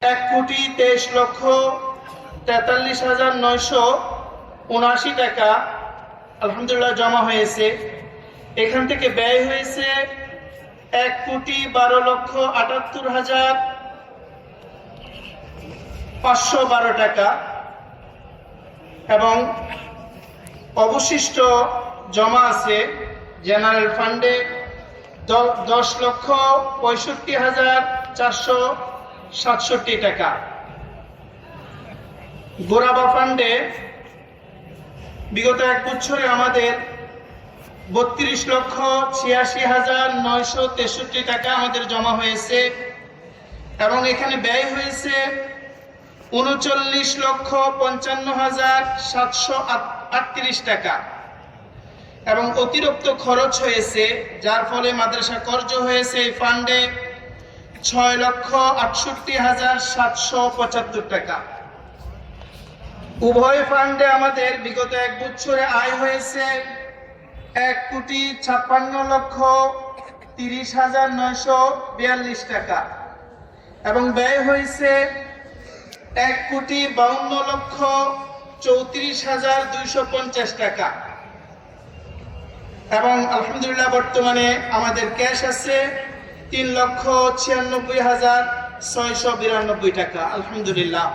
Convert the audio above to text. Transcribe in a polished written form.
1,23,43,979 টাকা আলহামদুলিল্লাহ জমা হয়েছে। এখান থেকে ব্যয় হয়েছে 1,12,78,512 টাকা এবং অবশিষ্ট জমা আছে জেনারেল ফান্ডে 10,65,467 টাকা। গোরাবা ফান্ডে বিগত এক বছরে আমাদের 32,86,963 টাকা আমাদের জমা হয়েছে এবং এখানে ব্যয় হয়েছে 39,55,738 টাকা এবং অতিরিক্ত খরচ হয়েছে, যার ফলে মাদ্রাসা কর্জ হয়েছে এই ফান্ডে 6,68,775 টাকা। উভয় ফান্ডে আমাদের বিগত এক বছরে আয় হয়েছে 1,56,30,942 টাকা এবং ব্যয় হয়েছে 1,52,34,250 টাকা এবং আলহামদুলিল্লাহ বর্তমানে আমাদের ক্যাশ আছে 3,96,692 টাকা। আলহামদুলিল্লাহ।